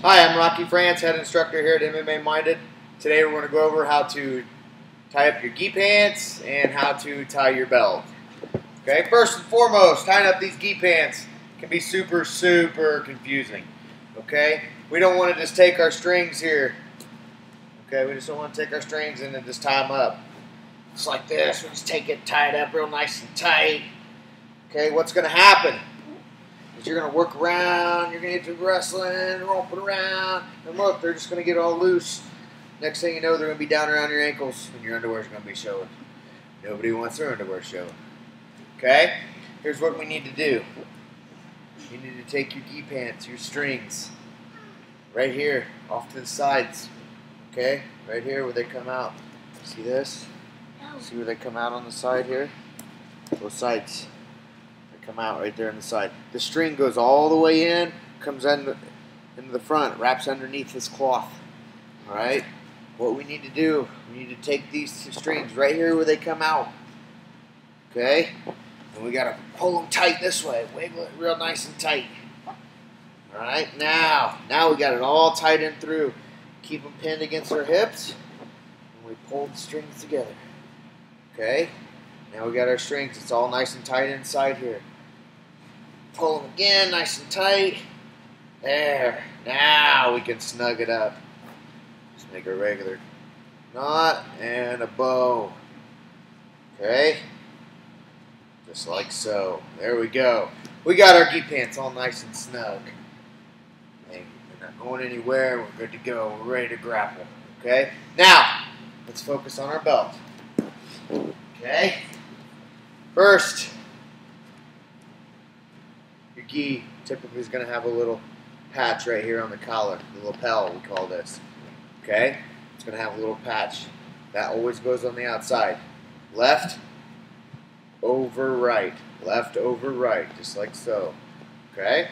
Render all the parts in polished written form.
Hi, I'm Rocky France, head instructor here at MMA Minded. Today we're going to go over how to tie up your gi pants and how to tie your belt. Okay, first and foremost, tying up these gi pants can be super confusing. Okay, we don't want to just take our strings here. Okay, we just don't want to take our strings and then just tie them up. Just like this, we just take it, tie it up real nice and tight. Okay, what's going to happen? You're going to work around, you're going to get to wrestling, romping around, and look, they're just going to get all loose. Next thing you know, they're going to be down around your ankles, and your underwear is going to be showing. Nobody wants their underwear showing. Okay? Here's what we need to do. You need to take your gi pants, your strings, right here, off to the sides. Okay? Right here where they come out. See this? See where they come out on the side here? Both sides. Come out right there on the side. The string goes all the way in, comes into the front, wraps underneath this cloth. Alright? What we need to do, we need to take these strings right here where they come out. Okay? And we got to pull them tight this way. Wiggle it real nice and tight. Alright? Now we got it all tied in through. Keep them pinned against our hips. And we pull the strings together. Okay? Now we got our strings. It's all nice and tight inside here. Pull them again, nice and tight. There. Now we can snug it up. Just make a regular knot and a bow. Okay? Just like so. There we go. We got our gi pants all nice and snug. They're not going anywhere. We're good to go. We're ready to grapple. Okay? Now, let's focus on our belt. Okay? First, your gi typically is going to have a little patch right here on the collar, the lapel we call this. Okay? It's going to have a little patch. That always goes on the outside. Left over right. Left over right, just like so. Okay?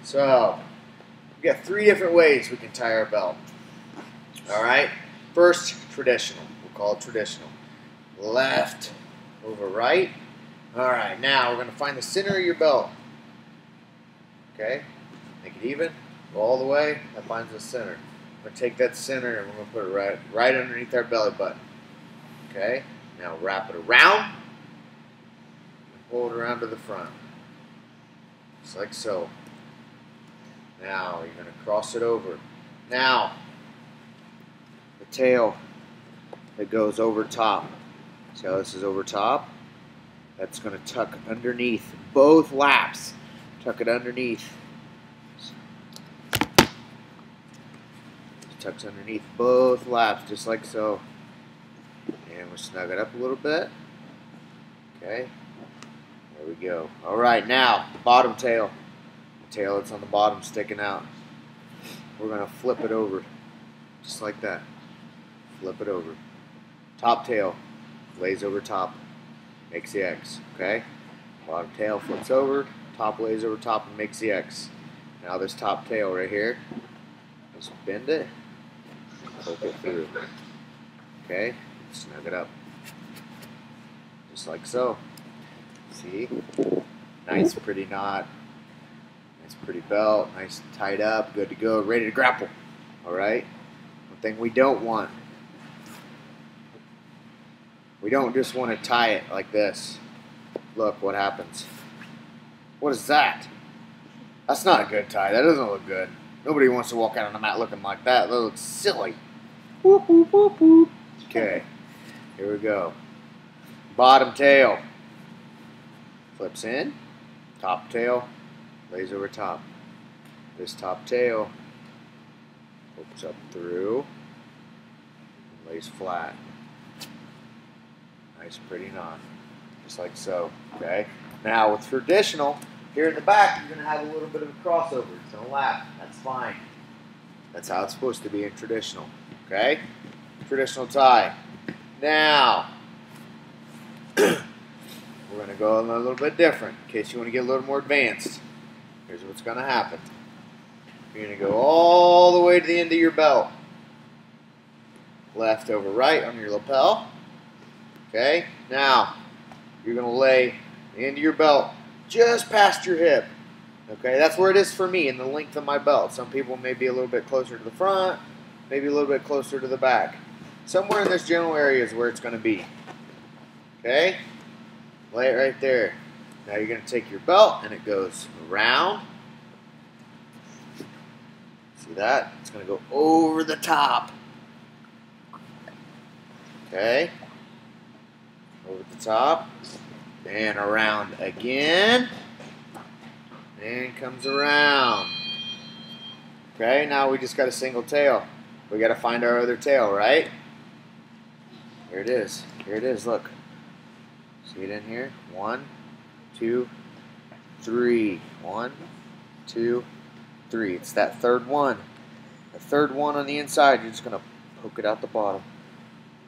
So, we got 3 different ways we can tie our belt. Alright? First, traditional. We'll call it traditional. Left over right. Alright, now we're going to find the center of your belt. Okay? Make it even. Go all the way. That finds the center. We're going to take that center and we're going to put it right underneath our belly button. Okay? Now wrap it around and pull it around to the front. Just like so. Now you're going to cross it over. Now, the tail that goes over top. See how this is over top? That's going to tuck underneath both laps. Tuck it underneath. Tucks underneath both laps, just like so. And we'll snug it up a little bit. Okay. There we go. Alright, now, bottom tail. The tail that's on the bottom sticking out. We're going to flip it over. Just like that. Flip it over. Top tail. Lays over top, makes the X, okay? Bottom tail flips over, top lays over top and makes the X. Now this top tail right here, just bend it, poke it through, okay? Snug it up, just like so. See? Nice pretty knot, nice pretty belt, nice tied up, good to go, ready to grapple, alright? One thing we don't want, we don't just want to tie it like this. Look what happens. What is that? That's not a good tie. That doesn't look good. Nobody wants to walk out on the mat looking like that. That looks silly. Whoop, whoop, whoop, whoop. Okay. Here we go. Bottom tail. Flips in. Top tail. Lays over top. This top tail hooks up through. Lays flat. Nice pretty knot, just like so, okay? Now with traditional, here in the back, you're going to have a little bit of a crossover. It's going to lap, that's fine. That's how it's supposed to be in traditional, okay? Traditional tie. Now, we're going to go a little bit different, in case you want to get a little more advanced. Here's what's going to happen. You're going to go all the way to the end of your belt. Left over right on your lapel. Okay, now you're going to lay the end of your belt just past your hip. Okay, that's where it is for me in the length of my belt. Some people may be a little bit closer to the front, maybe a little bit closer to the back. Somewhere in this general area is where it's going to be. Okay, lay it right there. Now you're going to take your belt and it goes around. See that? It's going to go over the top. Okay, over the top, and around again, and comes around. Okay, now we just got a single tail. We got to find our other tail, right? Here it is. Here it is. Look. See it in here? 1, 2, 3. 1, 2, 3. It's that third one. The third one on the inside. You're just going to poke it out the bottom.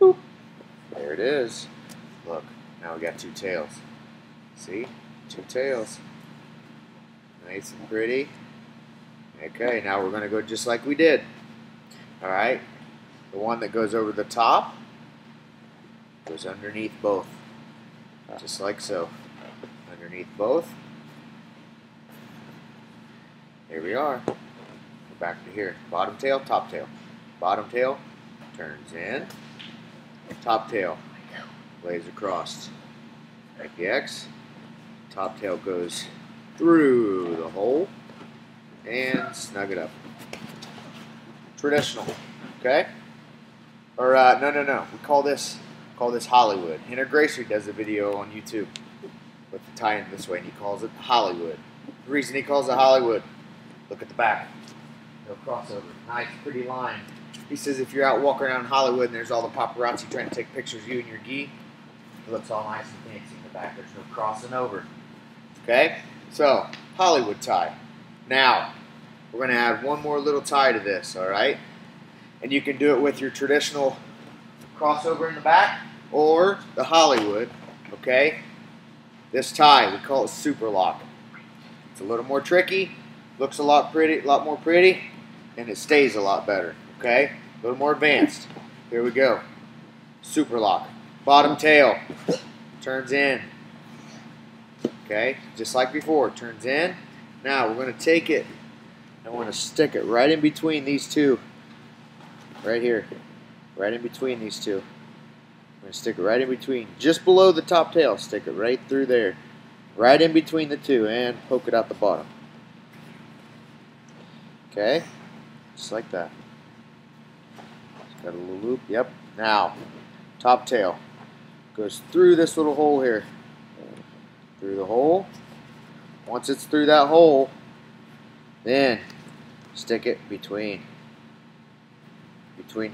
Boop. There it is. Look. Now we got 2 tails. See? 2 tails. Nice and pretty. Okay, now we're going to go just like we did. Alright? The one that goes over the top goes underneath both. Just like so. Underneath both. Here we are. Go back to here. Bottom tail, top tail. Bottom tail turns in. Top tail lays across like the X. Top tail goes through the hole and snug it up. Traditional, okay? Or no. We call this Hollywood. Henner Gracie does a video on YouTube with the tie-in this way, and he calls it Hollywood. The reason he calls it Hollywood, look at the back. No crossover. Nice, pretty line. He says if you're out walking around Hollywood and there's all the paparazzi trying to take pictures of you and your gi, it looks all nice and fancy in the back. There's no crossing over. Okay? So, Hollywood tie. Now, we're going to add one more little tie to this, alright? And you can do it with your traditional crossover in the back or the Hollywood, okay? This tie, we call it super lock. It's a little more tricky, looks a lot more pretty, and it stays a lot better, okay? A little more advanced. Here we go. Super lock. Bottom tail turns in. Okay, just like before, turns in. Now we're going to take it, I want to stick it right in between these two. Right here. Right in between these two. I'm going to stick it right in between. Just below the top tail. Stick it right through there. Right in between the two and poke it out the bottom. Okay, just like that. Just got a little loop. Yep. Now, top tail goes through this little hole here. Through the hole. Once it's through that hole, then stick it between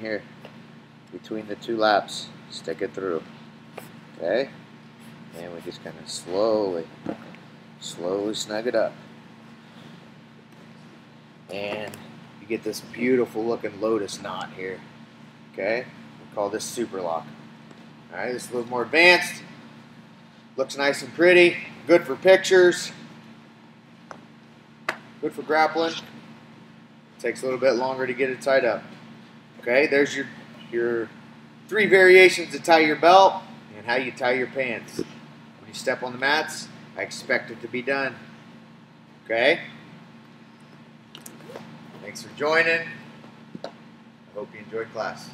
here, between the 2 laps. Stick it through. Okay, and we just kind of slowly snug it up, and you get this beautiful looking lotus knot here. Okay, we call this super lock. All right, this is a little more advanced. Looks nice and pretty. Good for pictures. Good for grappling. Takes a little bit longer to get it tied up. Okay, there's your 3 variations to tie your belt and how you tie your pants. When you step on the mats, I expect it to be done. Okay? Thanks for joining. I hope you enjoyed class.